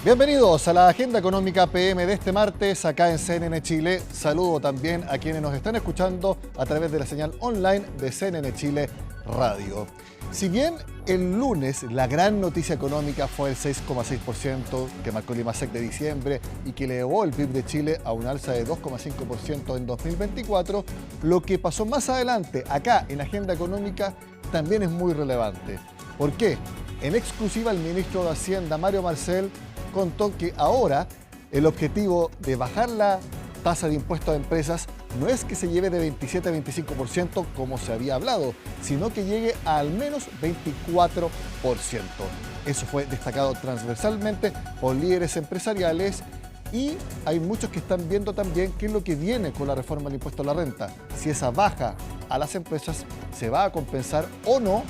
Bienvenidos a la Agenda Económica PM de este martes acá en CNN Chile. Saludo también a quienes nos están escuchando a través de la señal online de CNN Chile Radio. Si bien el lunes la gran noticia económica fue el 6,6% que marcó el IMASEC de diciembre y que elevó el PIB de Chile a un alza de 2,5% en 2024, lo que pasó más adelante acá en Agenda Económica también es muy relevante. ¿Por qué? En exclusiva el ministro de Hacienda, Mario Marcel, contó que ahora el objetivo de bajar la tasa de impuestos a empresas no es que se lleve de 27 a 25% como se había hablado, sino que llegue a al menos 24%. Eso fue destacado transversalmente por líderes empresariales y hay muchos que están viendo también qué es lo que viene con la reforma del impuesto a la renta. Si esa baja a las empresas se va a compensar o no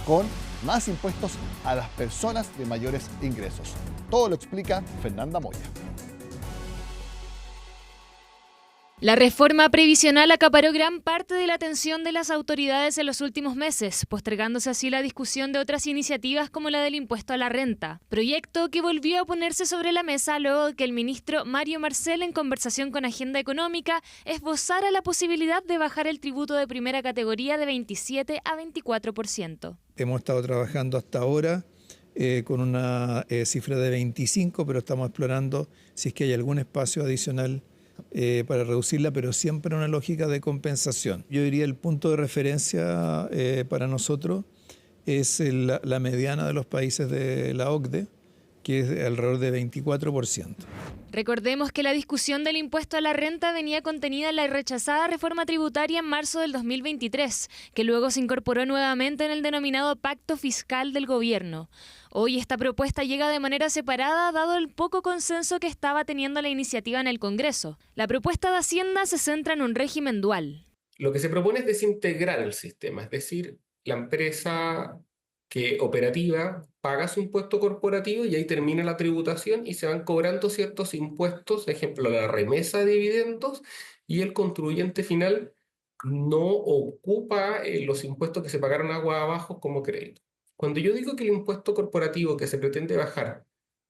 con más impuestos a las personas de mayores ingresos. Todo lo explica Fernanda Moya. La reforma previsional acaparó gran parte de la atención de las autoridades en los últimos meses, postergándose así la discusión de otras iniciativas como la del impuesto a la renta, proyecto que volvió a ponerse sobre la mesa luego de que el ministro Mario Marcel, en conversación con Agenda Económica, esbozara la posibilidad de bajar el tributo de primera categoría de 27 a 24%. Hemos estado trabajando hasta ahora con una cifra de 25, pero estamos explorando si es que hay algún espacio adicional para reducirla, pero siempre en una lógica de compensación. Yo diría el punto de referencia para nosotros es la mediana de los países de la OCDE, que es alrededor de 24%. Recordemos que la discusión del impuesto a la renta venía contenida en la rechazada reforma tributaria en marzo del 2023, que luego se incorporó nuevamente en el denominado Pacto Fiscal del Gobierno. Hoy esta propuesta llega de manera separada dado el poco consenso que estaba teniendo la iniciativa en el Congreso. La propuesta de Hacienda se centra en un régimen dual. Lo que se propone es desintegrar el sistema, es decir, la empresa operativa paga su impuesto corporativo y ahí termina la tributación y se van cobrando ciertos impuestos, ejemplo, la remesa de dividendos, y el contribuyente final no ocupa los impuestos que se pagaron agua abajo como crédito. Cuando yo digo que el impuesto corporativo que se pretende bajar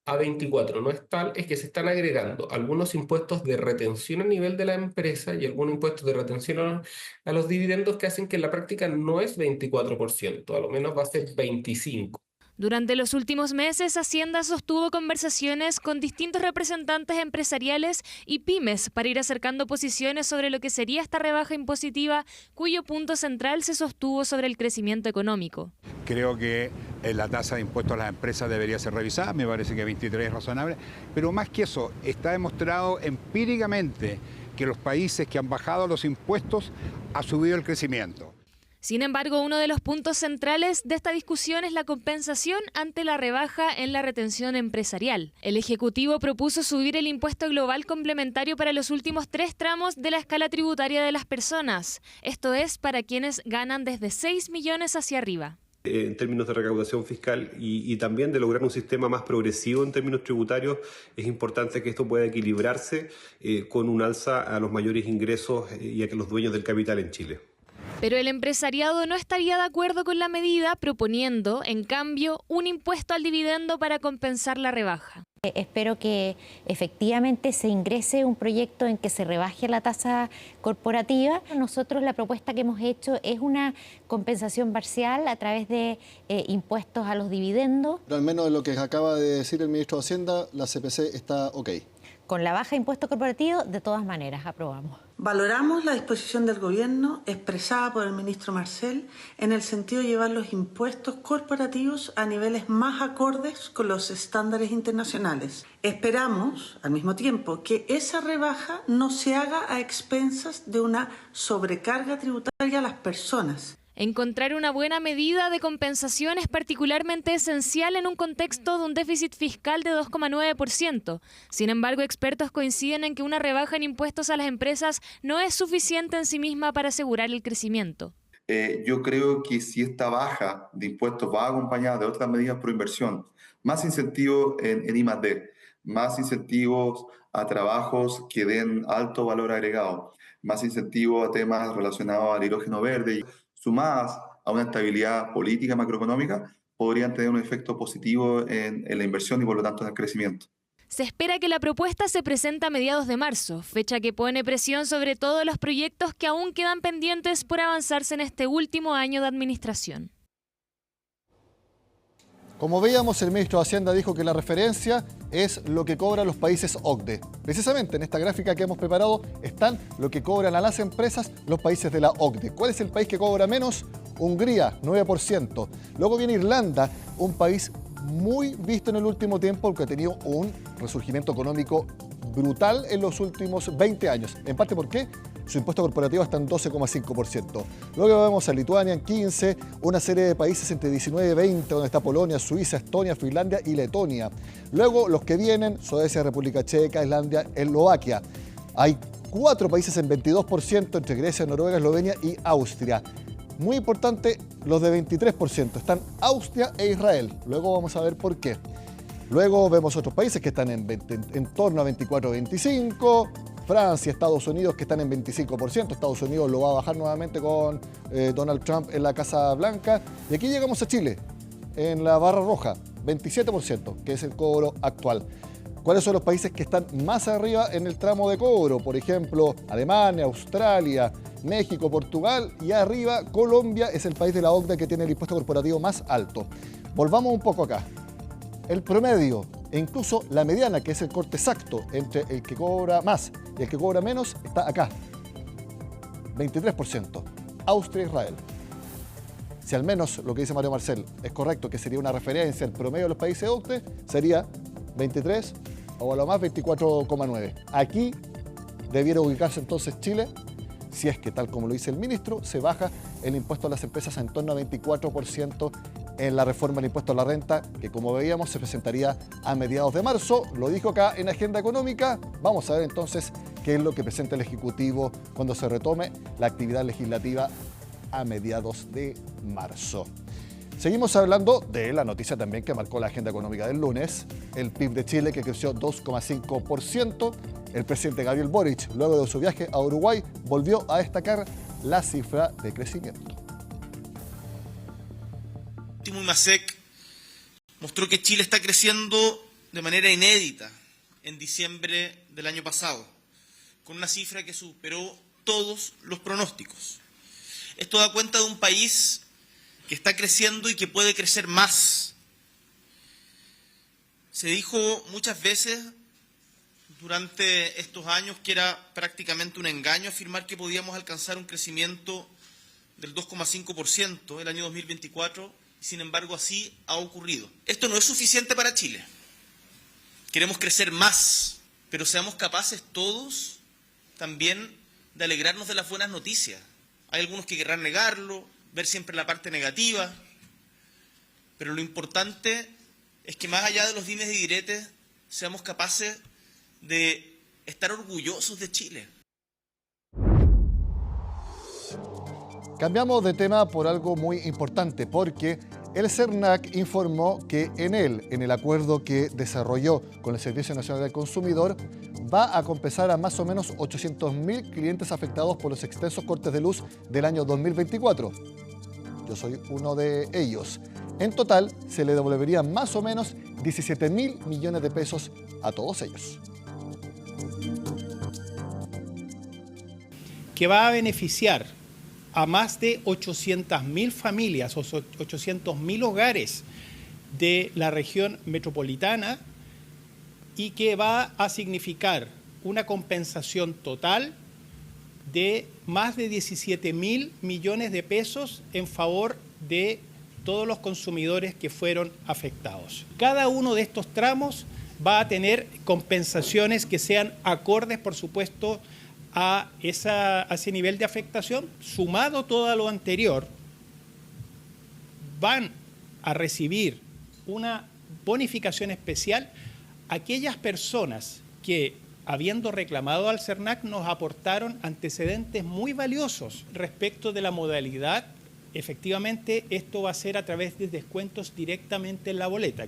a 24 no es tal, es que se están agregando algunos impuestos de retención a nivel de la empresa y algunos impuestos de retención a los dividendos que hacen que en la práctica no es 24%, a lo menos va a ser 25%. Durante los últimos meses, Hacienda sostuvo conversaciones con distintos representantes empresariales y pymes para ir acercando posiciones sobre lo que sería esta rebaja impositiva, cuyo punto central se sostuvo sobre el crecimiento económico. Creo que la tasa de impuestos a las empresas debería ser revisada, me parece que 23 es razonable, pero más que eso, está demostrado empíricamente que los países que han bajado los impuestos ha subido el crecimiento. Sin embargo, uno de los puntos centrales de esta discusión es la compensación ante la rebaja en la retención empresarial. El Ejecutivo propuso subir el impuesto global complementario para los últimos 3 tramos de la escala tributaria de las personas. Esto es para quienes ganan desde 6 millones hacia arriba. En términos de recaudación fiscal y también de lograr un sistema más progresivo en términos tributarios, es importante que esto pueda equilibrarse con un alza a los mayores ingresos y a los dueños del capital en Chile. Pero el empresariado no estaría de acuerdo con la medida, proponiendo, en cambio, un impuesto al dividendo para compensar la rebaja. Espero que efectivamente se ingrese un proyecto en que se rebaje la tasa corporativa. Nosotros la propuesta que hemos hecho es una compensación parcial a través de impuestos a los dividendos. Pero al menos de lo que acaba de decir el ministro de Hacienda, la CPC está ok. Con la baja de impuesto corporativo, de todas maneras, aprobamos. Valoramos la disposición del Gobierno expresada por el ministro Marcel en el sentido de llevar los impuestos corporativos a niveles más acordes con los estándares internacionales. Esperamos, al mismo tiempo, que esa rebaja no se haga a expensas de una sobrecarga tributaria a las personas. Encontrar una buena medida de compensación es particularmente esencial en un contexto de un déficit fiscal de 2,9%. Sin embargo, expertos coinciden en que una rebaja en impuestos a las empresas no es suficiente en sí misma para asegurar el crecimiento. Yo creo que si esta baja de impuestos va acompañada de otras medidas pro inversión, más incentivos en I+D, más incentivos a trabajos que den alto valor agregado, más incentivos a temas relacionados al hidrógeno verde, sumadas a una estabilidad política macroeconómica, podrían tener un efecto positivo en la inversión y por lo tanto en el crecimiento. Se espera que la propuesta se presente a mediados de marzo, fecha que pone presión sobre todos los proyectos que aún quedan pendientes por avanzarse en este último año de administración. Como veíamos, el ministro de Hacienda dijo que la referencia es lo que cobran los países OCDE. Precisamente en esta gráfica que hemos preparado están lo que cobran a las empresas los países de la OCDE. ¿Cuál es el país que cobra menos? Hungría, 9%. Luego viene Irlanda, un país muy visto en el último tiempo porque ha tenido un resurgimiento económico brutal en los últimos 20 años. En parte, ¿por qué? Su impuesto corporativo está en 12,5%. Luego vemos a Lituania en 15%, una serie de países entre 19 y 20, donde está Polonia, Suiza, Estonia, Finlandia y Letonia. Luego los que vienen, Suecia, República Checa, Islandia, Eslovaquia. Hay 4 países en 22%, entre Grecia, Noruega, Eslovenia y Austria. Muy importante, los de 23%. Están Austria e Israel. Luego vamos a ver por qué. Luego vemos otros países que están en torno a 24-25%. Francia, Estados Unidos, que están en 25%. Estados Unidos lo va a bajar nuevamente con Donald Trump en la Casa Blanca. Y aquí llegamos a Chile, en la barra roja, 27%, que es el cobro actual. ¿Cuáles son los países que están más arriba en el tramo de cobro? Por ejemplo, Alemania, Australia, México, Portugal y arriba Colombia es el país de la OCDE que tiene el impuesto corporativo más alto. Volvamos un poco acá. El promedio e incluso la mediana, que es el corte exacto entre el que cobra más y el que cobra menos, está acá. 23%. Austria e Israel. Si al menos lo que dice Mario Marcel es correcto, que sería una referencia al promedio de los países OCDE, sería 23 o a lo más 24,9. Aquí debiera ubicarse entonces Chile, si es que, tal como lo dice el ministro, se baja el impuesto a las empresas en torno a 24% en la reforma del impuesto a la renta, que como veíamos se presentaría a mediados de marzo. Lo dijo acá en Agenda Económica. Vamos a ver entonces qué es lo que presenta el Ejecutivo cuando se retome la actividad legislativa a mediados de marzo. Seguimos hablando de la noticia también que marcó la agenda económica del lunes, el PIB de Chile, que creció 2,5%. El presidente Gabriel Boric, luego de su viaje a Uruguay, volvió a destacar la cifra de crecimiento. El último IMASEC mostró que Chile está creciendo de manera inédita en diciembre del año pasado, con una cifra que superó todos los pronósticos. Esto da cuenta de un país que está creciendo y que puede crecer más. Se dijo muchas veces durante estos años que era prácticamente un engaño afirmar que podíamos alcanzar un crecimiento del 2,5% el año 2024, y sin embargo así ha ocurrido. Esto no es suficiente para Chile. Queremos crecer más, pero seamos capaces todos también de alegrarnos de las buenas noticias. Hay algunos que querrán negarlo, ver siempre la parte negativa, pero lo importante es que más allá de los dimes y diretes seamos capaces de estar orgullosos de Chile. Cambiamos de tema por algo muy importante, porque el CERNAC informó que en el acuerdo que desarrolló con el Servicio Nacional del Consumidor, va a compensar a más o menos 800.000 clientes afectados por los extensos cortes de luz del año 2024. Yo soy uno de ellos. En total, se le devolverían más o menos 17.000 millones de pesos a todos ellos. Que va a beneficiar a más de 800.000 familias o 800.000 hogares de la región metropolitana y que va a significar una compensación total de más de 17.000 millones de pesos en favor de todos los consumidores que fueron afectados. Cada uno de estos tramos va a tener compensaciones que sean acordes, por supuesto, a ese nivel de afectación. Sumado todo a lo anterior, van a recibir una bonificación especial aquellas personas que, habiendo reclamado al CERNAC, nos aportaron antecedentes muy valiosos respecto de la modalidad. Efectivamente, esto va a ser a través de descuentos directamente en la boleta.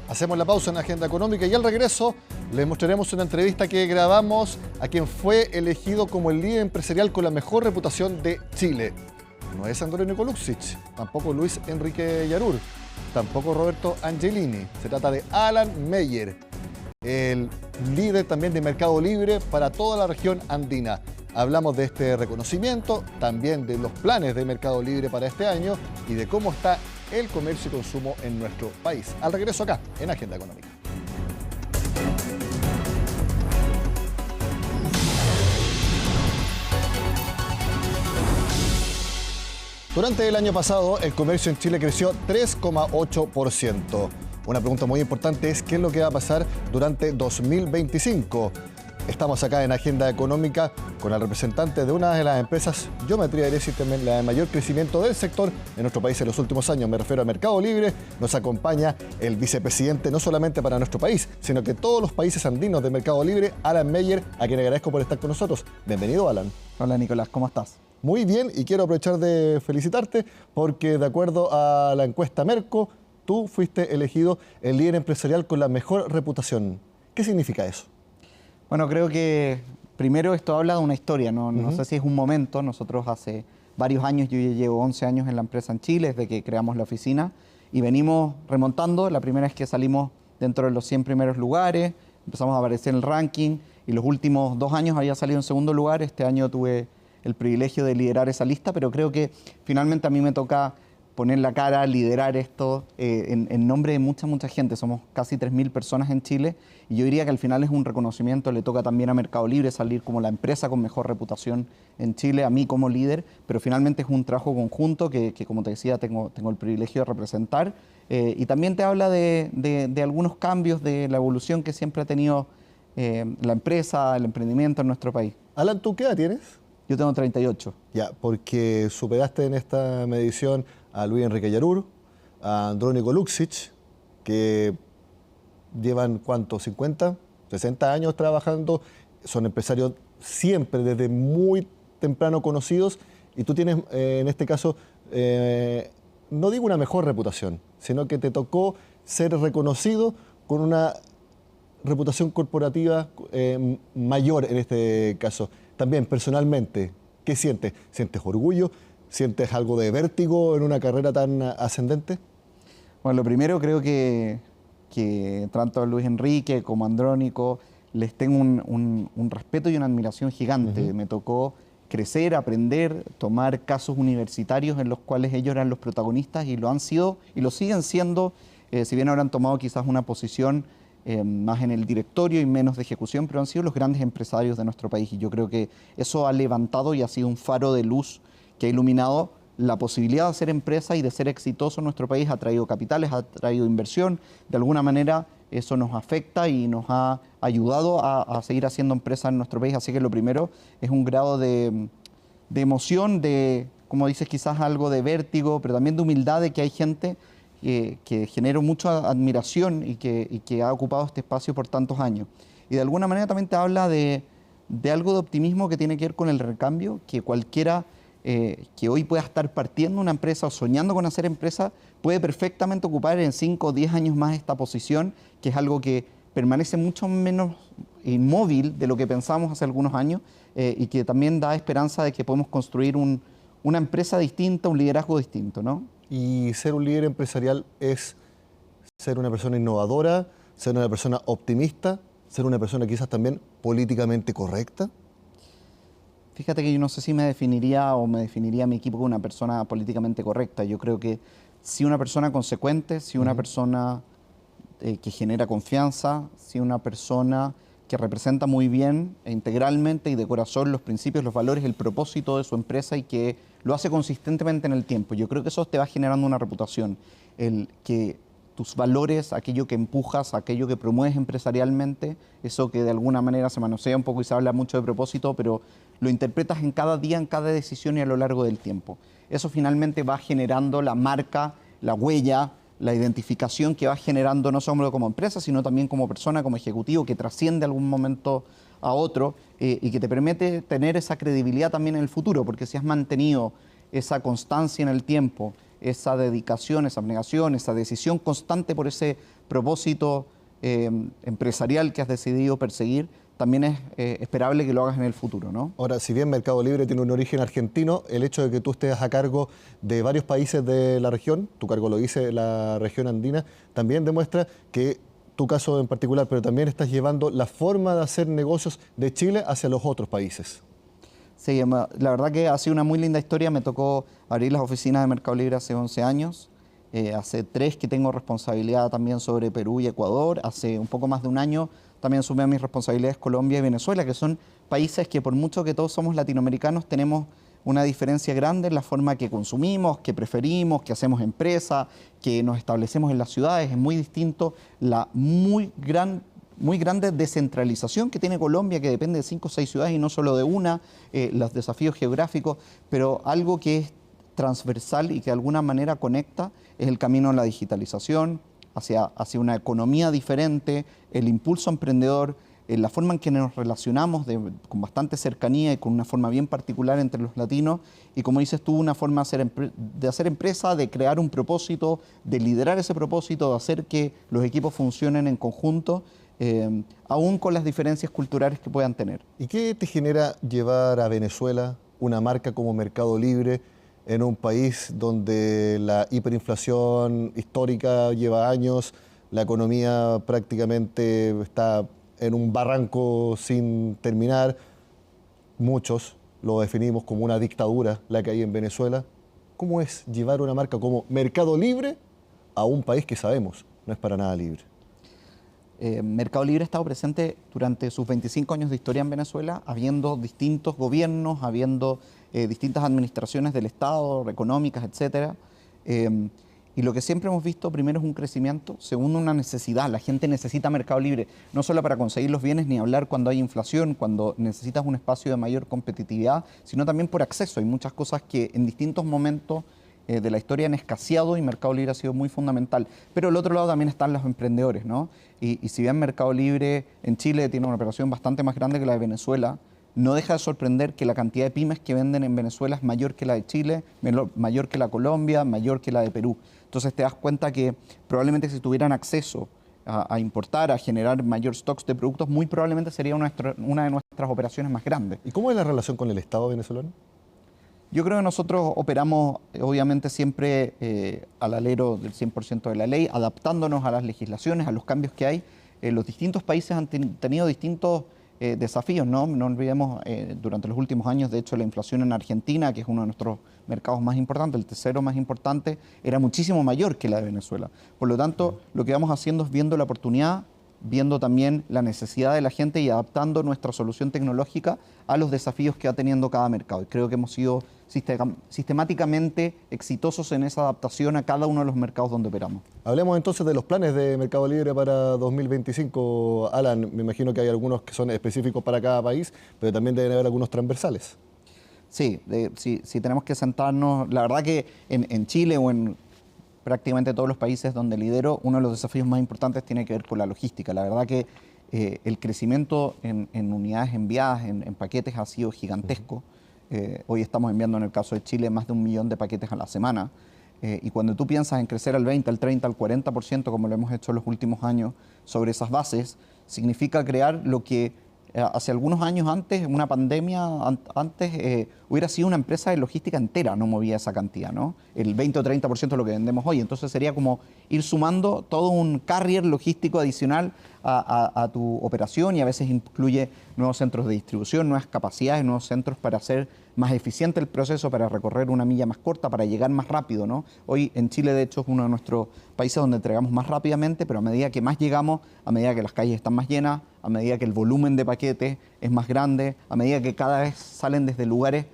Hacemos la pausa en la agenda económica y al regreso les mostraremos una entrevista que grabamos a quien fue elegido como el líder empresarial con la mejor reputación de Chile. no es Andrónico Luksic, tampoco Luis Enrique Yarur, tampoco Roberto Angelini. Se trata de Alan Meyer, el líder también de Mercado Libre para toda la región andina. Hablamos de este reconocimiento, también de los planes de Mercado Libre para este año y de cómo está el comercio y consumo en nuestro país. Al regreso acá, en Agenda Económica. Durante el año pasado, el comercio en Chile creció 3,8%. Una pregunta muy importante es qué es lo que va a pasar durante 2025. Estamos acá en Agenda Económica con el representante de una de las empresas, yo me atrevería a decir también la de mayor crecimiento del sector en nuestro país en los últimos años. Me refiero a Mercado Libre. Nos acompaña el vicepresidente, no solamente para nuestro país, sino que todos los países andinos de Mercado Libre, Alan Meyer, a quien agradezco por estar con nosotros. Bienvenido, Alan. Hola, Nicolás, ¿cómo estás? Muy bien, y quiero aprovechar de felicitarte porque de acuerdo a la encuesta Merco, tú fuiste elegido el líder empresarial con la mejor reputación. ¿Qué significa eso? Bueno, creo que primero esto habla de una historia, no sé si es un momento. Nosotros hace varios años, yo ya llevo 11 años en la empresa en Chile, desde que creamos la oficina, y venimos remontando. La primera vez que salimos dentro de los 100 primeros lugares, empezamos a aparecer en el ranking, y los últimos 2 años había salido en segundo lugar. Este año tuve el privilegio de liderar esa lista, pero creo que finalmente a mí me toca poner la cara, liderar esto en nombre de mucha gente. Somos casi 3.000 personas en Chile y yo diría que al final es un reconocimiento. Le toca también a Mercado Libre salir como la empresa con mejor reputación en Chile, a mí como líder, pero finalmente es un trabajo conjunto que como te decía, tengo el privilegio de representar. Y también te habla de algunos cambios, de la evolución que siempre ha tenido la empresa, el emprendimiento en nuestro país. Alan, ¿tú qué edad tienes? Yo tengo 38. Ya, porque superaste en esta medición a Luis Enrique Yarur, a Andrónico Luksic, que llevan, ¿cuánto? ¿50? 60 años trabajando, son empresarios siempre desde muy temprano conocidos, y tú tienes, en este caso, no digo una mejor reputación, sino que te tocó ser reconocido con una reputación corporativa mayor en este caso. También, personalmente, ¿qué sientes? ¿Sientes orgullo? ¿Sientes algo de vértigo en una carrera tan ascendente? Bueno, lo primero, creo que tanto a Luis Enrique como a Andrónico les tengo un respeto y una admiración gigante. Me tocó crecer, aprender, tomar casos universitarios en los cuales ellos eran los protagonistas y lo han sido y lo siguen siendo, si bien ahora han tomado quizás una posición más en el directorio y menos de ejecución, pero han sido los grandes empresarios de nuestro país, y yo creo que eso ha levantado y ha sido un faro de luz que ha iluminado la posibilidad de hacer empresa y de ser exitoso en nuestro país. Ha traído capitales, ha traído inversión. De alguna manera eso nos afecta y nos ha ayudado a seguir haciendo empresa en nuestro país. Así que lo primero es un grado de emoción, de, como dices, quizás algo de vértigo, pero también de humildad, de que hay gente que genera mucha admiración y que ha ocupado este espacio por tantos años. Y de alguna manera también te habla de algo de optimismo que tiene que ver con el recambio, que cualquiera que hoy pueda estar partiendo una empresa o soñando con hacer empresa puede perfectamente ocupar en 5 o 10 años más esta posición, que es algo que permanece mucho menos inmóvil de lo que pensábamos hace algunos años, y que también da esperanza de que podemos construir una empresa distinta, un liderazgo distinto, ¿no? Y ser un líder empresarial es ser una persona innovadora, ser una persona optimista, ser una persona quizás también políticamente correcta. Fíjate que yo no sé si me definiría a mi equipo como una persona políticamente correcta. Yo creo que si una persona consecuente, si una persona que genera confianza, si una persona que representa muy bien e integralmente y de corazón los principios, los valores, el propósito de su empresa, y que lo hace consistentemente en el tiempo. Yo creo que eso te va generando una reputación. El que tus valores, aquello que empujas, aquello que promueves empresarialmente, eso que de alguna manera se manosea un poco y se habla mucho de propósito, pero lo interpretas en cada día, en cada decisión y a lo largo del tiempo. Eso finalmente va generando la marca, la huella, la identificación que va generando no solo como empresa, sino también como persona, como ejecutivo, que trasciende algún momento a otro, y que te permite tener esa credibilidad también en el futuro, porque si has mantenido esa constancia en el tiempo, esa dedicación, esa abnegación, esa decisión constante por ese propósito empresarial que has decidido perseguir, también es esperable que lo hagas en el futuro, ¿no? Ahora, si bien Mercado Libre tiene un origen argentino, el hecho de que tú estés a cargo de varios países de la región, tu cargo lo dice la región andina, también demuestra que tu caso en particular, pero también estás llevando la forma de hacer negocios de Chile hacia los otros países. Sí, la verdad que ha sido una muy linda historia. Me tocó abrir las oficinas de Mercado Libre hace 11 años. Hace 3 que tengo responsabilidad también sobre Perú y Ecuador. Hace un poco más de un año también sumé a mis responsabilidades Colombia y Venezuela, que son países que por mucho que todos somos latinoamericanos, tenemos una diferencia grande en la forma que consumimos, que preferimos, que hacemos empresa, que nos establecemos en las ciudades. Es muy distinto la muy grande descentralización que tiene Colombia, que depende de 5 o 6 ciudades y no solo de una, los desafíos geográficos, pero algo que es transversal y que de alguna manera conecta es el camino a la digitalización, hacia una economía diferente, el impulso emprendedor, la forma en que nos relacionamos con bastante cercanía y con una forma bien particular entre los latinos, y como dices tú, una forma de hacer empresa, de crear un propósito, de liderar ese propósito, de hacer que los equipos funcionen en conjunto, aún con las diferencias culturales que puedan tener. ¿Y qué te genera llevar a Venezuela una marca como Mercado Libre en un país donde la hiperinflación histórica lleva años, la economía prácticamente está en un barranco sin terminar? Muchos lo definimos como una dictadura la que hay en Venezuela. ¿Cómo es llevar una marca como Mercado Libre a un país que sabemos no es para nada libre? Mercado Libre ha estado presente durante sus 25 años de historia en Venezuela, habiendo distintos gobiernos, habiendo distintas administraciones del Estado, económicas, etc. Y lo que siempre hemos visto, primero, es un crecimiento, segundo, una necesidad. La gente necesita Mercado Libre, no solo para conseguir los bienes ni hablar cuando hay inflación, cuando necesitas un espacio de mayor competitividad, sino también por acceso. Hay muchas cosas que en distintos momentos de la historia han escaseado y Mercado Libre ha sido muy fundamental. Pero al otro lado también están los emprendedores, ¿no? Y si bien Mercado Libre en Chile tiene una operación bastante más grande que la de Venezuela, no deja de sorprender que la cantidad de pymes que venden en Venezuela es mayor que la de Chile, mayor que la de Colombia, mayor que la de Perú. Entonces te das cuenta que probablemente si tuvieran acceso a importar, a generar mayor stocks de productos, muy probablemente sería una de nuestras operaciones más grandes. ¿Y cómo es la relación con el Estado venezolano? Yo creo que nosotros operamos obviamente siempre al alero del 100% de la ley, adaptándonos a las legislaciones, a los cambios que hay. Los distintos países han tenido distintos desafíos, ¿no? No olvidemos, durante los últimos años, de hecho, la inflación en Argentina, que es uno de nuestros mercados más importantes, el tercero más importante, era muchísimo mayor que la de Venezuela. Por lo tanto, lo que vamos haciendo es viendo la oportunidad, viendo también la necesidad de la gente y adaptando nuestra solución tecnológica a los desafíos que va teniendo cada mercado. Y creo que hemos sido sistemáticamente exitosos en esa adaptación a cada uno de los mercados donde operamos. Hablemos entonces de los planes de Mercado Libre para 2025. Alan, me imagino que hay algunos que son específicos para cada país, pero también deben haber algunos transversales. Sí, sí tenemos que sentarnos. La verdad que en Chile o en prácticamente todos los países donde lidero, uno de los desafíos más importantes tiene que ver con la logística. La verdad que el crecimiento en unidades enviadas, en paquetes, ha sido gigantesco. Hoy estamos enviando, en el caso de Chile, más de 1 millón de paquetes a la semana. Y cuando tú piensas en crecer al 20, al 30, al 40%, como lo hemos hecho en los últimos años, sobre esas bases, significa crear lo que hace algunos años antes, una pandemia antes, hubiera sido una empresa de logística entera, no movía esa cantidad, ¿no? El 20 o 30% de lo que vendemos hoy. Entonces sería como ir sumando todo un carrier logístico adicional a tu operación, y a veces incluye nuevos centros de distribución, nuevas capacidades, nuevos centros para hacer más eficiente el proceso, para recorrer una milla más corta, para llegar más rápido, ¿no? Hoy en Chile, de hecho, es uno de nuestros países donde entregamos más rápidamente, pero a medida que más llegamos, a medida que las calles están más llenas, a medida que el volumen de paquetes es más grande, a medida que cada vez salen desde lugares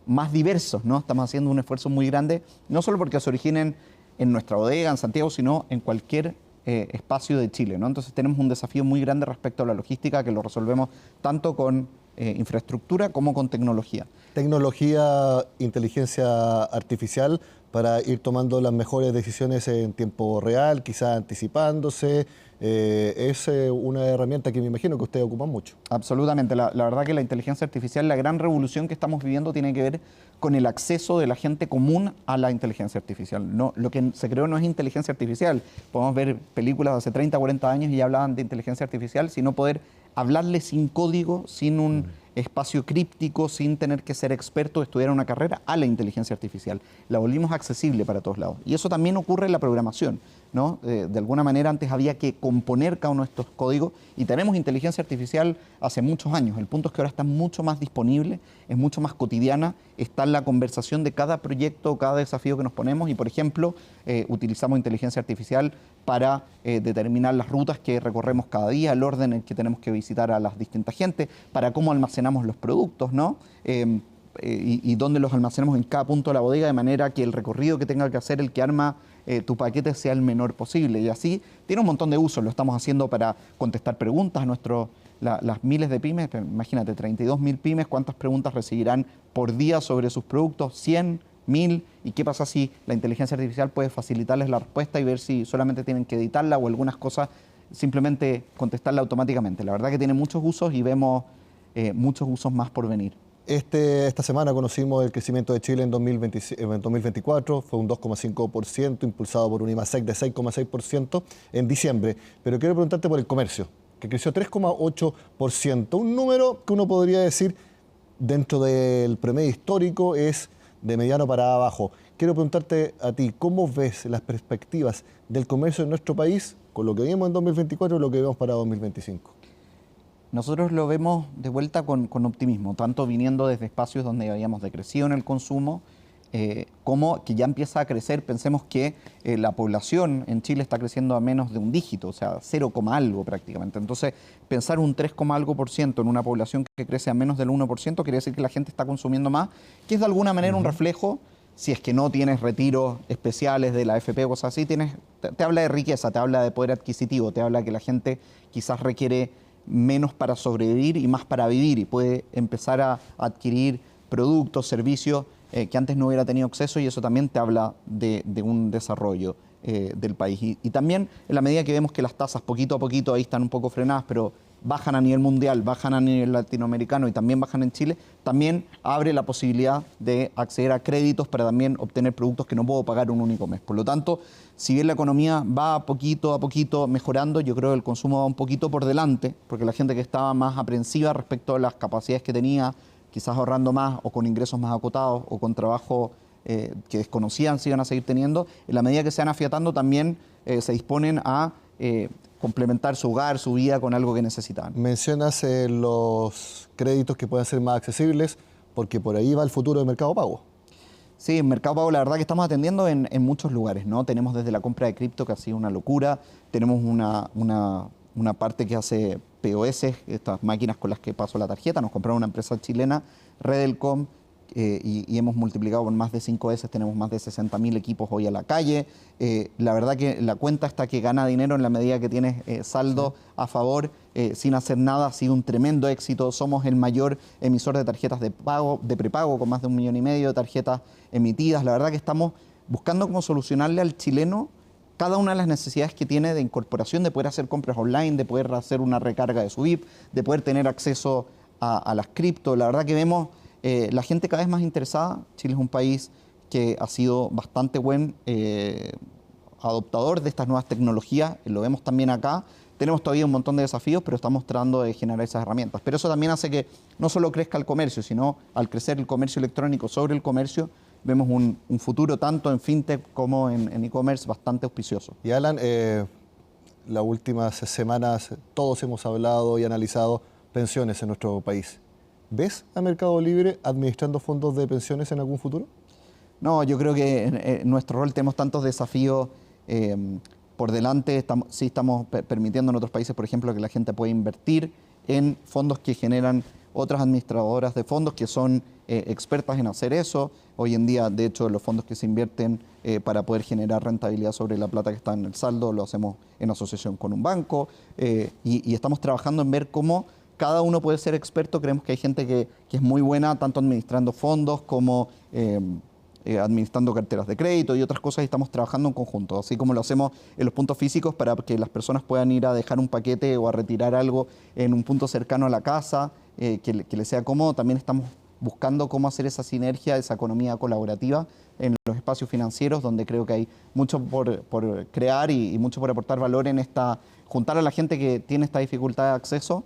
más diversos, ¿no? Estamos haciendo un esfuerzo muy grande, no solo porque se originen en nuestra bodega, en Santiago, sino en cualquier espacio de Chile, ¿no? Entonces tenemos un desafío muy grande respecto a la logística, que lo resolvemos tanto con infraestructura como con tecnología. Tecnología, inteligencia artificial para ir tomando las mejores decisiones en tiempo real, quizás anticipándose. Es una herramienta que me imagino que ustedes ocupan mucho. Absolutamente. La verdad que la inteligencia artificial, la gran revolución que estamos viviendo tiene que ver con el acceso de la gente común a la inteligencia artificial. No, lo que se creó no es inteligencia artificial. Podemos ver películas de hace 30, 40 años y ya hablaban de inteligencia artificial, sino poder hablarle sin código, sin un espacio críptico, sin tener que ser experto, estudiar una carrera, a la inteligencia artificial. La volvimos accesible para todos lados. Y eso también ocurre en la programación, ¿no? De alguna manera antes había que componer cada uno de estos códigos y tenemos inteligencia artificial hace muchos años. El punto es que ahora está mucho más disponible, es mucho más cotidiana, está en la conversación de cada proyecto, cada desafío que nos ponemos y, por ejemplo, utilizamos inteligencia artificial para determinar las rutas que recorremos cada día, el orden en que tenemos que visitar a las distintas gentes, para cómo almacenamos los productos, ¿no? Y dónde los almacenamos en cada punto de la bodega, de manera que el recorrido que tenga que hacer el que arma tu paquete sea el menor posible. Y así tiene un montón de usos. Lo estamos haciendo para contestar preguntas a las miles de pymes. Imagínate, 32.000 pymes, ¿cuántas preguntas recibirán por día sobre sus productos? 100, 1000. ¿Y qué pasa si la inteligencia artificial puede facilitarles la respuesta y ver si solamente tienen que editarla o algunas cosas simplemente contestarla automáticamente? La verdad que tiene muchos usos y vemos muchos usos más por venir. Esta semana conocimos el crecimiento de Chile en 2024, fue un 2,5%, impulsado por un IMASEC de 6,6% en diciembre. Pero quiero preguntarte por el comercio, que creció 3,8%, un número que uno podría decir dentro del promedio histórico es de mediano para abajo. Quiero preguntarte a ti, ¿cómo ves las perspectivas del comercio en nuestro país con lo que vimos en 2024 y lo que vemos para 2025? Nosotros lo vemos de vuelta con optimismo, tanto viniendo desde espacios donde habíamos decrecido en el consumo, como que ya empieza a crecer. Pensemos que la población en Chile está creciendo a menos de un dígito, o sea, 0, algo prácticamente. Entonces, pensar un 3, algo por ciento en una población que crece a menos del 1% quiere decir que la gente está consumiendo más, que es de alguna manera un reflejo, si es que no tienes retiros especiales de la AFP o cosas así, te habla de riqueza, te habla de poder adquisitivo, te habla que la gente quizás requiere menos para sobrevivir y más para vivir y puede empezar a adquirir productos, servicios que antes no hubiera tenido acceso, y eso también te habla de un desarrollo del país. Y también en la medida que vemos que las tasas poquito a poquito ahí están un poco frenadas, pero bajan a nivel mundial, bajan a nivel latinoamericano y también bajan en Chile, también abre la posibilidad de acceder a créditos para también obtener productos que no puedo pagar un único mes. Por lo tanto, si bien la economía va poquito a poquito mejorando, yo creo que el consumo va un poquito por delante, porque la gente que estaba más aprensiva respecto a las capacidades que tenía, quizás ahorrando más o con ingresos más acotados o con trabajo que desconocían si iban a seguir teniendo, en la medida que se van afiatando también se disponen a complementar su hogar, su vida con algo que necesitaban. Mencionas los créditos que pueden ser más accesibles, porque por ahí va el futuro del Mercado Pago. Sí, en Mercado Pago la verdad que estamos atendiendo en muchos lugares, ¿no? Tenemos desde la compra de cripto, que ha sido una locura, tenemos una parte que hace POS, estas máquinas con las que paso la tarjeta, nos compraron una empresa chilena, Redelcom, y hemos multiplicado por más de 5 veces, tenemos más de 60.000 equipos hoy a la calle. La verdad que la cuenta está que gana dinero en la medida que tienes saldo a favor, sin hacer nada, ha sido un tremendo éxito. Somos el mayor emisor de tarjetas de pago, de prepago, con más de 1,5 millones de tarjetas emitidas. La verdad que estamos buscando cómo solucionarle al chileno cada una de las necesidades que tiene de incorporación, de poder hacer compras online, de poder hacer una recarga de su VIP, de poder tener acceso a las cripto. La verdad que vemos la gente cada vez más interesada. Chile es un país que ha sido bastante buen adoptador de estas nuevas tecnologías, lo vemos también acá. Tenemos todavía un montón de desafíos, pero estamos tratando de generar esas herramientas. Pero eso también hace que no solo crezca el comercio, sino al crecer el comercio electrónico sobre el comercio, vemos un futuro tanto en fintech como en e-commerce bastante auspicioso. Y Alan, las últimas semanas todos hemos hablado y analizado pensiones en nuestro país. ¿Ves a Mercado Libre administrando fondos de pensiones en algún futuro? No, yo creo que en nuestro rol tenemos tantos desafíos por delante. Sí estamos permitiendo en otros países, por ejemplo, que la gente pueda invertir en fondos que generan otras administradoras de fondos que son expertas en hacer eso. Hoy en día, de hecho, los fondos que se invierten para poder generar rentabilidad sobre la plata que está en el saldo, lo hacemos en asociación con un banco, y estamos trabajando en ver cómo cada uno puede ser experto. Creemos que hay gente que es muy buena tanto administrando fondos como administrando carteras de crédito y otras cosas, y estamos trabajando en conjunto, así como lo hacemos en los puntos físicos para que las personas puedan ir a dejar un paquete o a retirar algo en un punto cercano a la casa, que les sea cómodo. También estamos buscando cómo hacer esa sinergia, esa economía colaborativa en los espacios financieros, donde creo que hay mucho por crear y mucho por aportar valor en juntar a la gente que tiene esta dificultad de acceso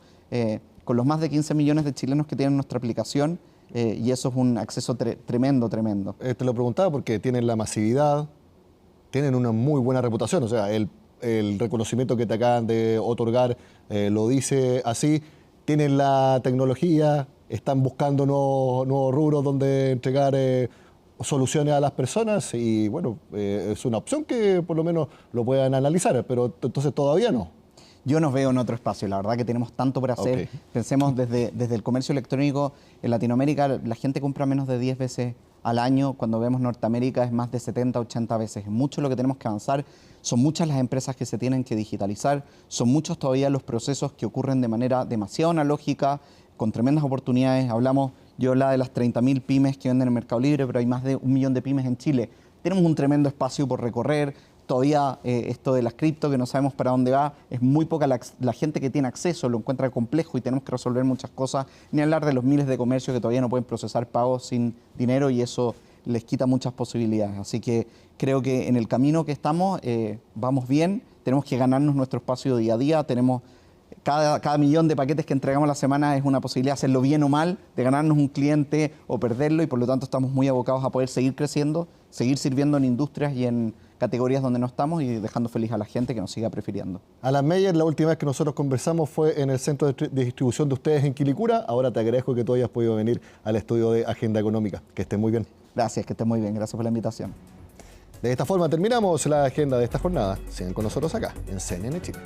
con los más de 15 millones de chilenos que tienen nuestra aplicación, y eso es un acceso tremendo. Te lo preguntaba porque tienen la masividad, tienen una muy buena reputación, o sea, el reconocimiento que te acaban de otorgar lo dice así, tienen la tecnología, están buscando nuevos rubros donde entregar soluciones a las personas y bueno, es una opción que por lo menos lo puedan analizar, pero entonces todavía no. Yo nos veo en otro espacio, la verdad que tenemos tanto por hacer. Okay. Pensemos desde el comercio electrónico en Latinoamérica, la gente compra menos de 10 veces al año, cuando vemos Norteamérica es más de 70, 80 veces. Es mucho lo que tenemos que avanzar, son muchas las empresas que se tienen que digitalizar, son muchos todavía los procesos que ocurren de manera demasiado analógica, con tremendas oportunidades. Yo hablaba de las 30.000 pymes que venden en Mercado Libre, pero hay más de 1 millón de pymes en Chile. Tenemos un tremendo espacio por recorrer. Todavía esto de las cripto, que no sabemos para dónde va, es muy poca la gente que tiene acceso, lo encuentra complejo y tenemos que resolver muchas cosas. Ni hablar de los miles de comercios que todavía no pueden procesar pagos sin dinero y eso les quita muchas posibilidades. Así que creo que en el camino que estamos vamos bien, tenemos que ganarnos nuestro espacio día a día, tenemos cada millón de paquetes que entregamos a la semana es una posibilidad de hacerlo bien o mal, de ganarnos un cliente o perderlo y por lo tanto estamos muy abocados a poder seguir creciendo, seguir sirviendo en industrias y en categorías donde no estamos y dejando feliz a la gente que nos siga prefiriendo. Alan Meyer, la última vez que nosotros conversamos fue en el centro de distribución de ustedes en Quilicura. Ahora te agradezco que tú hayas podido venir al estudio de Agenda Económica. Que estés muy bien. Gracias, que estés muy bien. Gracias por la invitación. De esta forma terminamos la agenda de esta jornada. Sigan con nosotros acá en CNN Chile.